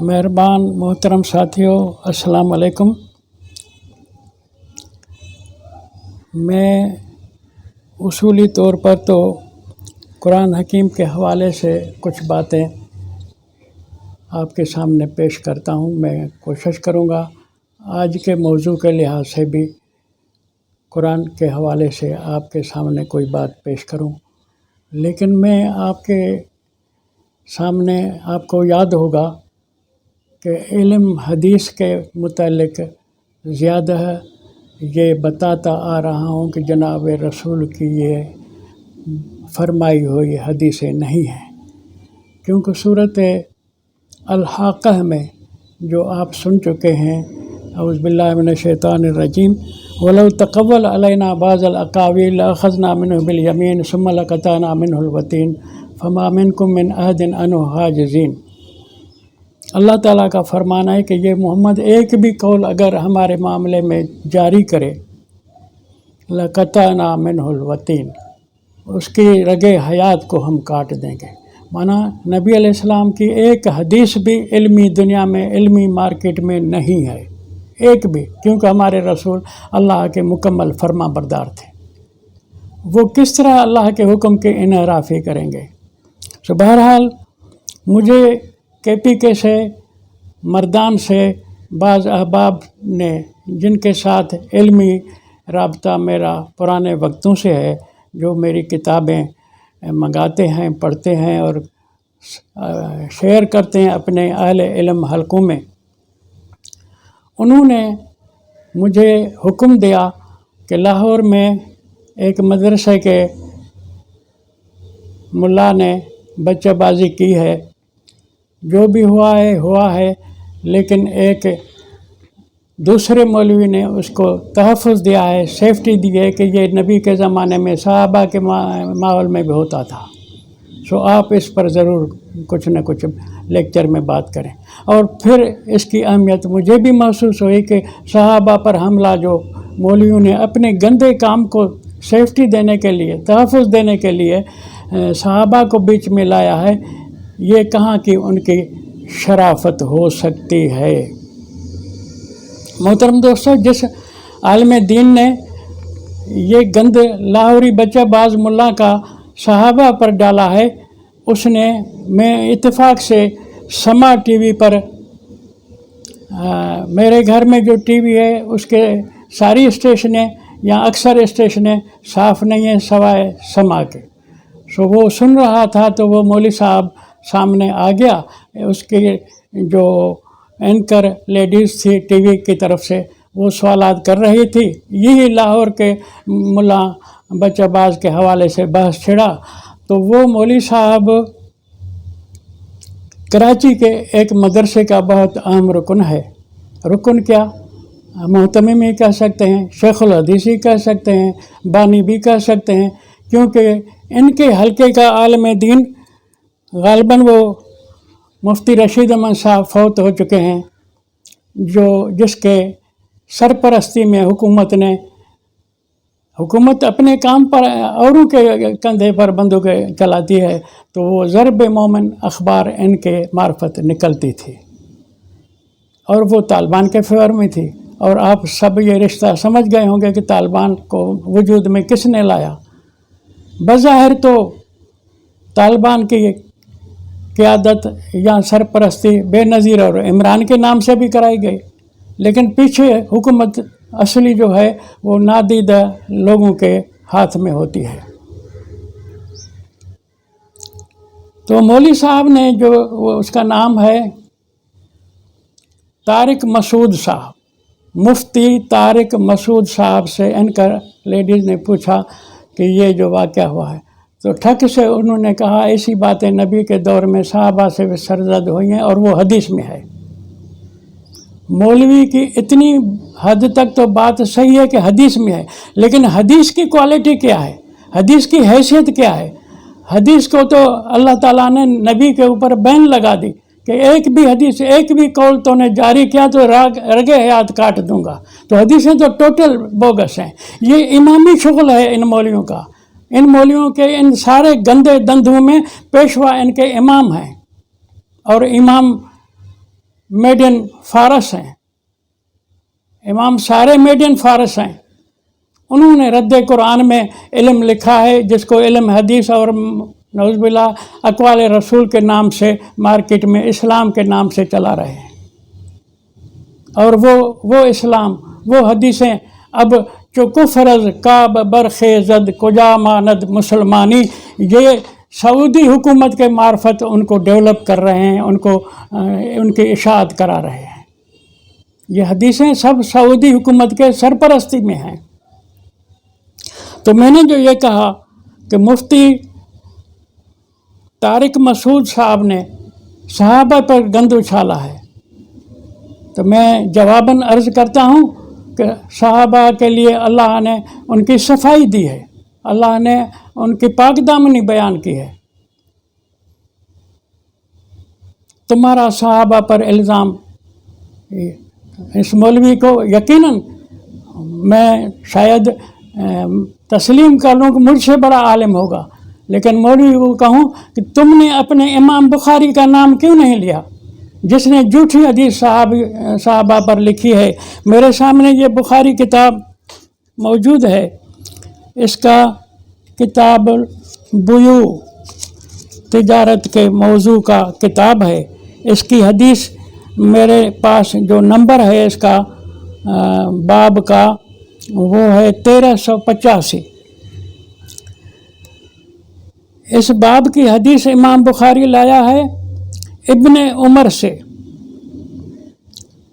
मेहरबान मोहतरम साथियों, अस्सलाम वालेकुम। मैं उसूली तौर पर तो कुरान हकीम के हवाले से कुछ बातें आपके सामने पेश करता हूँ। मैं कोशिश करूँगा आज के मौजू के लिहाज से भी कुरान के हवाले से आपके सामने कोई बात पेश करूँ, लेकिन मैं आपके सामने, आपको याद होगा कि इल्म हदीस के मुतालिक ज़्यादा ये बताता आ रहा हूँ कि जनाब रसूल की ये फरमाई हुई हदीसें नहीं हैं, क्योंकि सूरत अल-हाक़ह में जो आप सुन चुके हैं, औज़ु बिल्लाहि मिनश शैतानिर रजीम, वलौ तक़व्वल अलैना बाज़ल अक़ावील लअख़ज़ना मिन्हु बिल यमीन सुम्मा लक़तअना मिन्हुल वतीन फ़मा मिनकुम मिन अहदिन अन्हु हाजिज़ीन। अल्लाह ताला का फरमाना है कि ये मोहम्मद एक भी कौल अगर हमारे मामले में जारी करे, लक़तअना मिन्हुल वतीन, उसकी रगे हयात को हम काट देंगे। माना नबी अलैहिस्सलाम की एक हदीस भी इल्मी दुनिया में, इल्मी मार्केट में नहीं है, एक भी, क्योंकि हमारे रसूल अल्लाह के मुकम्मल फर्मा बरदार थे। वो किस तरह अल्लाह के हुक्म के इनहराफी करेंगे। तो बहरहाल मुझे KPK से, मर्दान से बाज़ अहबाब ने, जिनके साथ इल्मी राब्ता मेरा पुराने वक्तों से है, जो मेरी किताबें मंगाते हैं, पढ़ते हैं और शेयर करते हैं अपने अहले इल्म हलकों में, उन्होंने मुझे हुक्म दिया कि लाहौर में एक मदरसे के मुल्ला ने बच्चाबाजी की है। जो भी हुआ है, लेकिन एक दूसरे मौलवी ने उसको तहफ़्फ़ुज़ दिया है, सेफ्टी दी है कि ये नबी के ज़माने में सहाबा के माहौल में भी होता था। सो आप इस पर ज़रूर कुछ न कुछ लेक्चर में बात करें। और फिर इसकी अहमियत मुझे भी महसूस हुई कि सहाबा पर हमला जो मौलवियों ने अपने गंदे काम को सेफ्टी देने के लिए, तहफ़्फ़ुज़ देने के लिए सहाबा को बीच में लाया है, ये कहाँ की उनकी शराफत हो सकती है। मोहतरम दोस्तों, जिस आलिम दीन ने ये गंद लाहौरी बच्चाबाज मुल्ला का सहाबा पर डाला है, उसने, मैं इत्तेफाक से समा टीवी पर, मेरे घर में जो टीवी है उसके सारी स्टेशनें या अक्सर स्टेशनें साफ़ नहीं हैं सवाए समा के। सो वो सुन रहा था तो वो मौलवी साहब सामने आ गया, उसके जो एंकर लेडीज़ थी टीवी की तरफ से, वो सवालात कर रही थी। यही लाहौर के मुल्ला बच्चाबाज के हवाले से बहस छिड़ा। तो वो मौलवी साहब कराची के एक मदरसे का बहुत अहम रुकन है। रुकन क्या, मोहतमिम ही कह सकते हैं, शेखुल हदीस ही कह सकते हैं, बानी भी कह सकते हैं, क्योंकि इनके हल्के का आलिम दीन ग़ालिबन वो मुफ्ती रशीद अहमद साहब फौत हो चुके हैं, जिसके सरपरस्ती में हुकूमत अपने काम पर औरों के कंधे पर बंदूकें चलाती है, तो वो ज़रब मोमिन अखबार इनके मार्फत निकलती थी और वो तालिबान के फेवर में थी। और आप सब ये रिश्ता समझ गए होंगे कि तालिबान को वजूद में किसने लाया। बज़ाहिर तो तालिबान की क़यादत या सरपरस्ती बेनज़ीर और इमरान के नाम से भी कराई गई, लेकिन पीछे हुकूमत असली जो है वो नादीदा लोगों के हाथ में होती है। तो मौलवी साहब ने, जो उसका नाम है तारिक मसूद साहब, मुफ्ती तारिक मसूद साहब से एंकर लेडीज़ ने पूछा कि ये जो वाक़या हुआ है, तो ठक से उन्होंने कहा ऐसी बातें नबी के दौर में सहाबा से भी सरज़द हुई हैं और वो हदीस में है। मौलवी की इतनी हद तक तो बात सही है कि हदीस में है, लेकिन हदीस की क्वालिटी क्या है, हदीस की हैसियत क्या है। हदीस को तो अल्लाह ताला ने नबी के ऊपर बैन लगा दी कि एक भी हदीस, एक भी कौल तूने जारी किया तो रगे हयात काट दूंगा। तो हदीसें तो टोटल बोगस हैं। ये इमामी शुगल है इन मौलवियों का। इन मौलवियों के इन सारे गंदे धंधों में पेशवा इनके इमाम हैं, और इमाम मेड इन फारस हैं, इमाम सारे मेड इन फारस हैं। उन्होंने रद्द कुरान में इल्म लिखा है, जिसको इल्म हदीस और नौज़बिल्ला अक़वाल रसूल के नाम से मार्केट में इस्लाम के नाम से चला रहे हैं। और वो इस्लाम, वो हदीसें अब जो कुफरज काब बरखेज़द कुजा मानद मुसलमानी, ये सऊदी हुकूमत के मार्फत उनको डेवलप कर रहे हैं, उनको उनकी इशाअत करा रहे हैं। ये हदीसें सब सऊदी हुकूमत के सरपरस्ती में हैं। तो मैंने जो ये कहा कि मुफ्ती तारिक मसूद साहब ने सहाबा पर गंद उछाला है, तो मैं जवाबन अर्ज़ करता हूँ कि सहाबा के लिए अल्लाह ने उनकी सफाई दी है, अल्लाह ने उनकी पाकदामनी बयान की है। तुम्हारा सहाबा पर इल्ज़ाम, इस मौलवी को यकीनन मैं शायद तस्लीम कर लूँ कि मुझसे बड़ा आलिम होगा, लेकिन मौलवी को कहूँ कि तुमने अपने इमाम बुखारी का नाम क्यों नहीं लिया, जिसने झूठी हदीस सहाबा पर लिखी है। मेरे सामने ये बुखारी किताब मौजूद है, इसका किताब बुयू तिजारत के मौजू का किताब है। इसकी हदीस मेरे पास जो नंबर है इसका बाब का, वो है 1385। इस बाब की हदीस इमाम बुखारी लाया है इब्ने उमर से।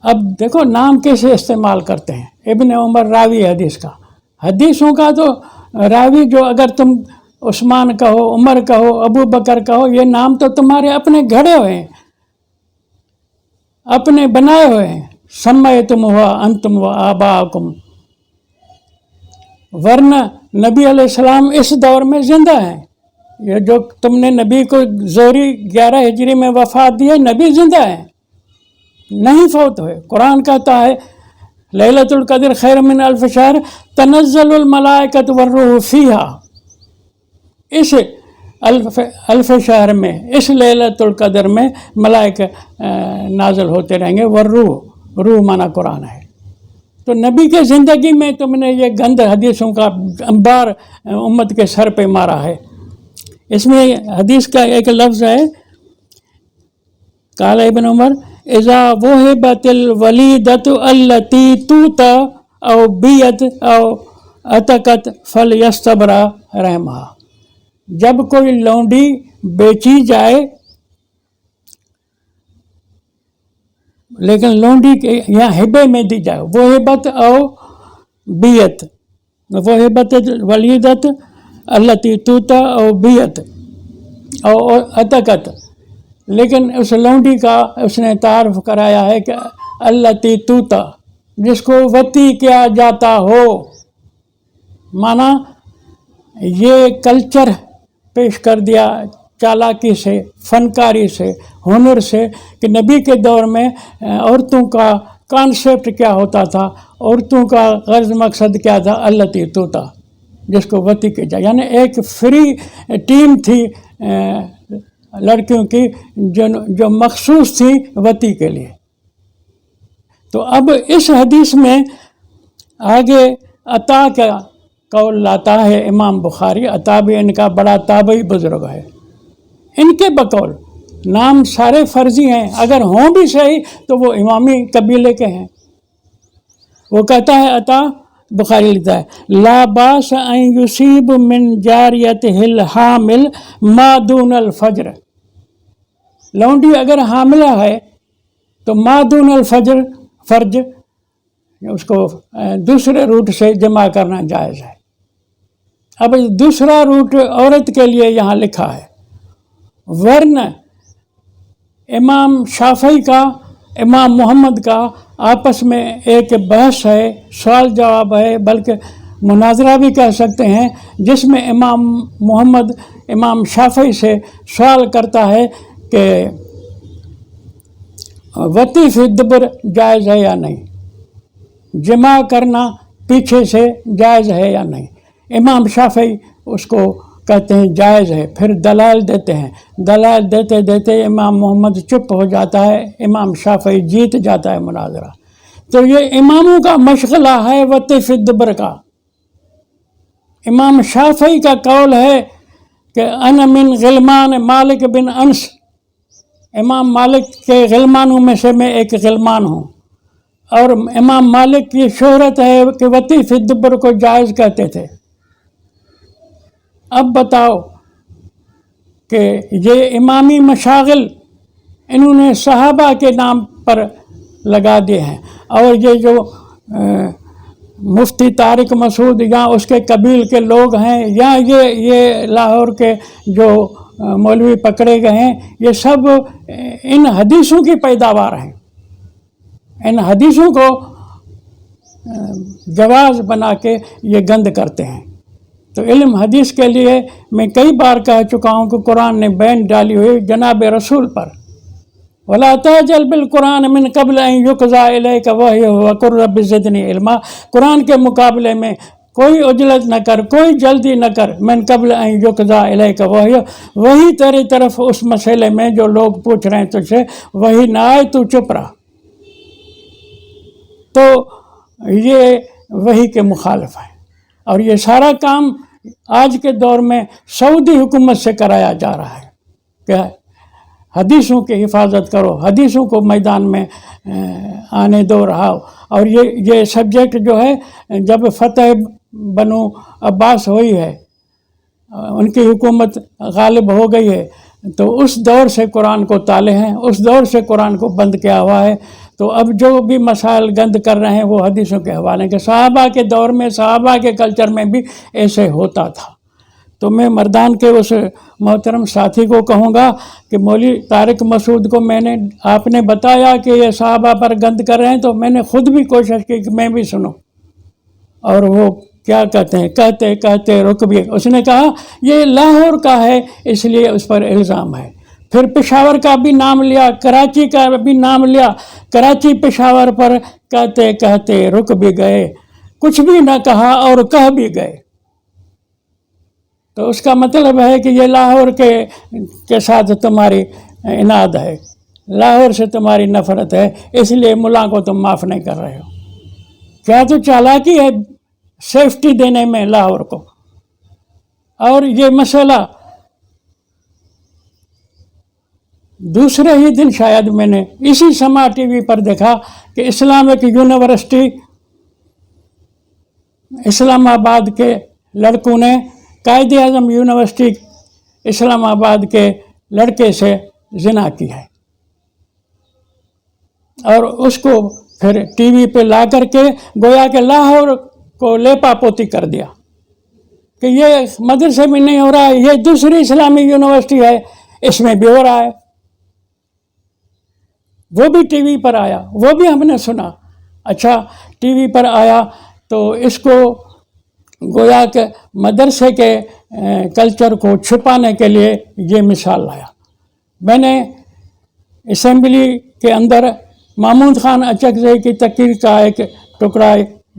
अब देखो नाम कैसे इस्तेमाल करते हैं, इब्ने उमर रावी हदीस का। हदीसों का तो रावी जो, अगर तुम उस्मान कहो, उमर कहो, अबू बकर कहो, ये नाम तो तुम्हारे अपने घड़े हुए हैं, अपने बनाए हुए हैं। समय तुम हुआ अंतुम व आबाकुम, वरना नबी अलैहिस्सलाम इस दौर में जिंदा हैं। ये जो तुमने नबी को ज़ोरी 11 हिजरी में वफ़ात दी है, नबी जिंदा है, नहीं फौत हुए। कुरान कहता है लैलतुल क़द्र खैर मिन अल्फ शहर तनज़्ज़लुल मलाइकतु वर्रूह फ़ीहा। इस अल्फ शहर में, इस लैलतुल क़द्र में मलाइका नाज़िल होते रहेंगे। वर्रूह, रूह माना कुरान है। तो नबी के ज़िंदगी में तुमने ये गंद हदीसों का अंबार उम्मत के सर पे मारा है। इसमें हदीस का एक लफ्ज़ है, काला इब्न उमर इज़ा वुहिबतिल वलीदतु अल्लती तूता औ बियत औ अतकत फल यस्तबरा रहमा। जब कोई लौंडी बेची जाए, लेकिन लौंडी के यहाँ हिबे में दी जाए, वुहिबत औ बियत, वुहिबत वलीदत अल्लती तूता औ बियत और अतकत, लेकिन उस लौंडी का उसने तारफ़ कराया है कि अल्लती तूता, जिसको वती किया जाता हो। माना ये कल्चर पेश कर दिया चालाकी से, फनकारी से, हुनर से, कि नबी के दौर में औरतों का कॉन्सेप्ट क्या होता था, औरतों का गर्ज मकसद क्या था, अल्लती तूता, जिसको वती की जाए। यानी एक फ्री टीम थी लड़कियों की जो मखसूस थी वती के लिए। तो अब इस हदीस में आगे अता का कौल लाता है इमाम बुखारी। अता भी इनका बड़ा ताबई बुजुर्ग है। इनके बकौल नाम सारे फर्जी हैं, अगर हों भी सही तो वो इमामी कबीले के हैं। वो कहता है, अता बुखारी लिखता है, ला बास अन युसीब मिन जारियतिहिल हामिल मा दूनल फज्र। लौंडी अगर हामिला है तो मा दूनल फज्र, फर्ज, उसको दूसरे रूट से जमा करना जायज़ है। अब दूसरा रूट औरत के लिए यहाँ लिखा है। वरना इमाम शाफी का, इमाम मोहम्मद का आपस में एक बहस है, सवाल जवाब है, बल्कि मुनाजरा भी कह सकते हैं, जिसमें इमाम मोहम्मद इमाम शाफी से सवाल करता है कि वती फी दुबर जायज़ है या नहीं, जमा करना पीछे से जायज़ है या नहीं। इमाम शाफी उसको کہتے ہیں جائز ہے، پھر دلائل دیتے ہیں، دلائل دیتے دیتے امام محمد چپ ہو جاتا ہے، امام شافعی جیت جاتا ہے مناظرہ۔ تو یہ اماموں کا مشغلہ ہے وطیف الدبر کا۔ امام شافعی کا قول ہے کہ انا من غلمان مالک بن انس، امام مالک کے غلمانوں میں سے میں ایک غلمان ہوں، اور امام مالک کی شہرت ہے کہ وطیف الدبر کو جائز کہتے تھے۔ اب بتاؤ کہ یہ امامی مشاغل انہوں نے صحابہ کے نام پر لگا دیے ہیں، اور یہ جو مفتی طارق مسعود یا اس کے قبیل کے لوگ ہیں، یا یہ لاہور کے جو مولوی پکڑے گئے ہیں، یہ سب ان حدیثوں کی پیداوار ہیں، ان حدیثوں کو جواز بنا کے یہ گند کرتے ہیں۔ تو علم حدیث کے لیے میں کئی بار کہہ چکا ہوں کہ قرآن نے بین ڈالی ہوئی جناب رسول پر، وَلَا تَعْجَلْ بِالْقُرْآنِ مِنْ قَبْلِ أَنْ يُقْضَىٰ إِلَيْكَ وَحْيُهُ وَقُلْ رَبِّ زِدْنِی عِلْمًا۔ قرآن کے مقابلے میں کوئی عجلت نہ کر، کوئی جلدی نہ کر، مِنْ قَبْلِ أَنْ يُقْضَىٰ إِلَيْكَ وَحْيُهُ، وہی تیری طرف اس مسئلے میں جو لوگ پوچھ رہے ہیں تجھ سے وہی نہ آئے تو چپ رہا۔ تو یہ وحی کے مخالف ہے، اور یہ سارا کام آج کے دور میں سعودی حکومت سے کرایا جا رہا ہے کہ حدیثوں کی حفاظت کرو، حدیثوں کو میدان میں آنے دو رہاؤ۔ اور یہ سبجیکٹ جو ہے جب فتح بنو عباس ہوئی ہے، ان کی حکومت غالب ہو گئی ہے، تو اس دور سے قرآن کو تالے ہیں، اس دور سے قرآن کو بند کیا ہوا ہے۔ تو اب جو بھی مسائل گند کر رہے ہیں وہ حدیثوں کے حوالے کے، صحابہ کے دور میں، صحابہ کے کلچر میں بھی ایسے ہوتا تھا۔ تو میں مردان کے اس محترم ساتھی کو کہوں گا کہ مولوی طارق مسعود کو آپ نے بتایا کہ یہ صحابہ پر گند کر رہے ہیں، تو میں نے خود بھی کوشش کی کہ میں بھی سنوں، اور وہ کیا کہتے ہیں، کہتے کہتے رک بھی، اس نے کہا یہ لاہور کا ہے اس لیے اس پر الزام ہے۔ پھر پشاور کا بھی نام لیا، کراچی کا بھی نام لیا، کراچی پشاور پر کہتے کہتے رک بھی گئے، کچھ بھی نہ کہا اور کہہ بھی گئے۔ تو اس کا مطلب ہے کہ یہ لاہور کے ساتھ تمہاری اناد ہے، لاہور سے تمہاری نفرت ہے، اس لیے ملا کو تم معاف نہیں کر رہے ہو۔ کیا تو چالاکی ہے سیفٹی دینے میں لاہور کو۔ اور یہ مسئلہ دوسرے ہی دن شاید میں نے اسی سما ٹی وی پر دیکھا کہ اسلامک یونیورسٹی اسلام آباد کے لڑکوں نے قائد اعظم یونیورسٹی اسلام آباد کے لڑکے سے زنا کی ہے، اور اس کو پھر ٹی وی پہ لا کر کے گویا کہ لاہور کو لیپا پوتی کر دیا کہ یہ مدرسے میں نہیں ہو رہا ہے، یہ دوسری اسلامی یونیورسٹی ہے اس میں بھی ہو رہا ہے۔ وہ بھی ٹی وی پر آیا، وہ بھی ہم نے سنا۔ اچھا ٹی وی پر آیا تو اس کو گویا کہ مدرسے کے کلچر کو چھپانے کے لیے یہ مثال لایا۔ میں نے اسمبلی کے اندر محمود خان اچکزئی کی تقریر کا ایک ٹکڑا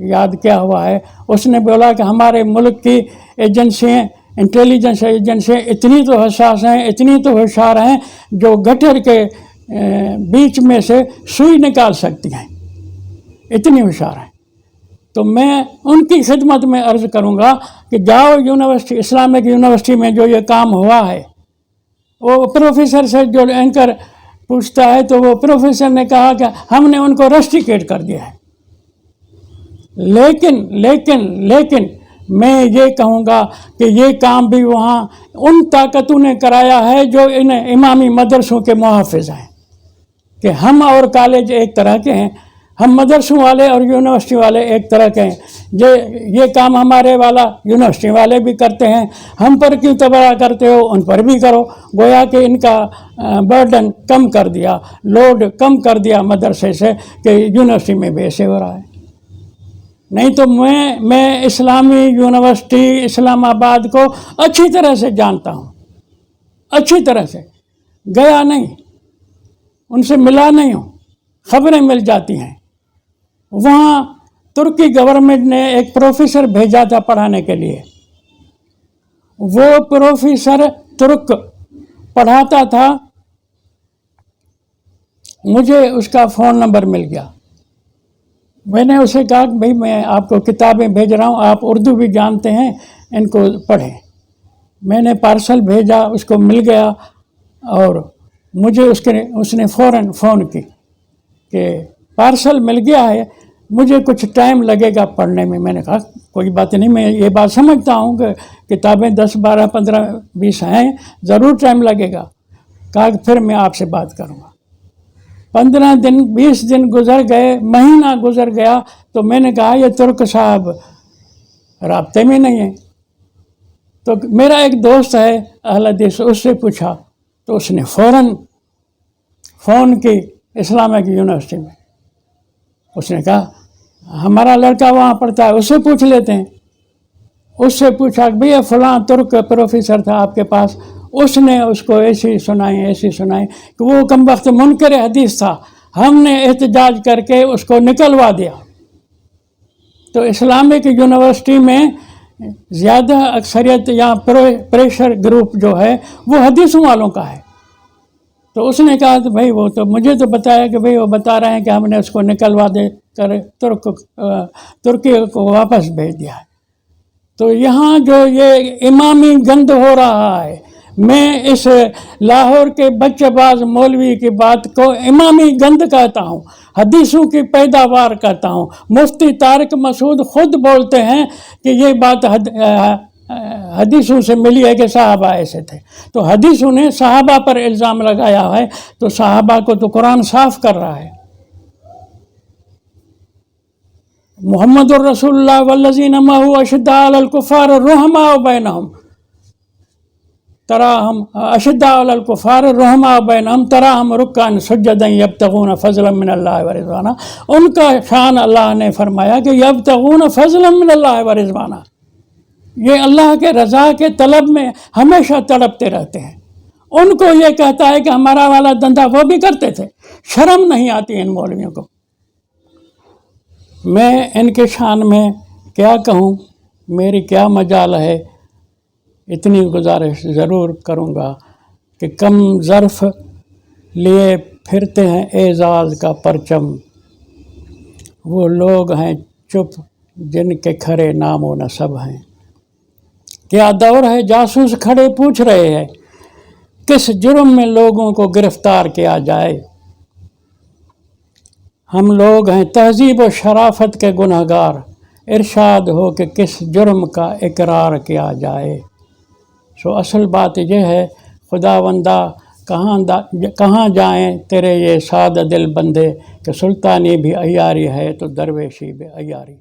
یاد کیا ہوا ہے۔ اس نے بولا کہ ہمارے ملک کی ایجنسیاں، انٹیلیجنس ایجنسیاں اتنی تو حساس ہیں، اتنی تو ہوشیار ہیں، جو گٹر کے بیچ میں سے سوئی نکال سکتی ہیں، اتنی ہوشیار ہیں۔ تو میں ان کی خدمت میں عرض کروں گا کہ جاؤ یونیورسٹی، اسلامک یونیورسٹی میں جو یہ کام ہوا ہے، وہ پروفیسر سے جو اینکر پوچھتا ہے تو وہ پروفیسر نے کہا کہ ہم نے ان کو رسٹیکیٹ کر دیا ہے۔ لیکن میں یہ کہوں گا کہ یہ کام بھی وہاں ان طاقتوں نے کرایا ہے جو ان امامی مدرسوں کے محافظ ہیں، کہ ہم اور کالج ایک طرح کے ہیں، ہم مدرسوں والے اور یونیورسٹی والے ایک طرح کے ہیں۔ یہ کام ہمارے والا یونیورسٹی والے بھی کرتے ہیں، ہم پر کیوں تباہ کرتے ہو، ان پر بھی کرو۔ گویا کہ ان کا برڈن کم کر دیا، لوڈ کم کر دیا مدرسے سے، کہ یونیورسٹی میں بھی ایسے ہو رہا ہے۔ نہیں تو میں اسلامی یونیورسٹی اسلام آباد کو اچھی طرح سے جانتا ہوں، اچھی طرح سے، گیا نہیں، ان سے ملا نہیں ہوں، خبریں مل جاتی ہیں۔ وہاں ترکی گورنمنٹ نے ایک پروفیسر بھیجا تھا پڑھانے کے لیے، وہ प्रोफेसर तुर्क पढ़ाता था, मुझे उसका फ़ोन नंबर मिल गया। मैंने उसे कहा कि भाई मैं आपको किताबें भेज रहा हूँ, आप उर्दू भी जानते हैं, इनको पढ़ें। मैंने पार्सल भेजा, उसको मिल गया, और मुझे उसने फ़ौरन फ़ोन की कि पार्सल मिल गया है, मुझे कुछ टाइम लगेगा पढ़ने में। मैंने कहा कोई बात नहीं, मैं ये बात समझता हूँ कि किताबें 10, 12, 15, 20 हैं, ज़रूर टाइम लगेगा। कहा कि फिर मैं आपसे बात करूँगा। 15 दिन, 20 दिन गुजर गए, महीना गुजर गया, तो मैंने कहा ये तुर्क साहब राब्ते में नहीं है। तो मेरा एक दोस्त है अहल हदीस, उससे पूछा, तो उसने फ़ौरन फ़ोन की इस्लामिक यूनिवर्सिटी में। उसने कहा हमारा लड़का वहाँ पढ़ता है, उससे पूछ लेते हैं। उससे पूछा कि भैया फलां तुर्क प्रोफेसर था आपके पास, उसने उसको ऐसी सुनाई कि वो कम वक्त मुनकर हदीस था, हमने एहतजाज करके उसको निकलवा दिया। तो इस्लामिक यूनिवर्सिटी में ज़्यादा अक्सरियत या प्रेशर ग्रुप जो है वो हदीसों वालों का है। तो उसने कहा तो भाई वो तो मुझे तो बताया कि भाई वो बता रहे हैं कि हमने उसको निकलवा दे कर तुर्की को वापस भेज दिया है। तो यहाँ जो ये इमामी गंद हो रहा है, मैं इस लाहौर के बच्चेबाज मौलवी की बात को इमामी गंद कहता हूँ, हदीसों की पैदावार कहता हूँ। मुफ्ती तारिक मसूद खुद बोलते हैं कि ये बात हदीसों से मिली है कि साहबा ऐसे थे। तो हदीसों ने साहबा पर इल्ज़ाम लगाया है, तो साहबा को तो कुरान साफ कर रहा है। मुहम्मदुर रसूलुल्लाह वल्लज़ीना मअहू अशिद्दाउ अलल कुफ़ार रुहमाउ बैनहुम तराहम अशिद्दाउ अलल कुफ़ार रुहमाउ बैनहुम तराहम रुक्कान सुज्जदन यब्तगून फ़ज़लन मिनल्लाहि व रिज़वाना। उनका शान अल्लाह ने फरमाया कि यब्तगून फ़ज़लन मिनल्लाहि व रिज़वाना, ये अल्लाह के रज़ा के तलब में हमेशा तड़पते रहते हैं। उनको ये कहता है कि हमारा वाला धंधा वो भी करते थे। शर्म नहीं आती इन मौलवियों को। मैं इनके शान में क्या कहूँ, मेरी क्या मजाल है। इतनी गुजारिश ज़रूर करूँगा कि कम ज़र्फ़ लिए फिरते हैं एजाज़ का परचम, वो लोग हैं चुप जिनके खरे नाम व नसब हैं। क्या दौर है जासूस खड़े पूछ रहे हैं, किस जुर्म में लोगों को गिरफ्तार किया जाए। हम लोग हैं तहजीब व शराफत के गुनहगार, इरशाद हो कि किस जुर्म का इकरार किया जाए। सो असल बात यह है, खुदावंदा कहाँ जाएं तेरे ये सादा दिल बंदे, कि सुल्तानी भी अय्यारी है तो दरवेशी भी अय्यारी।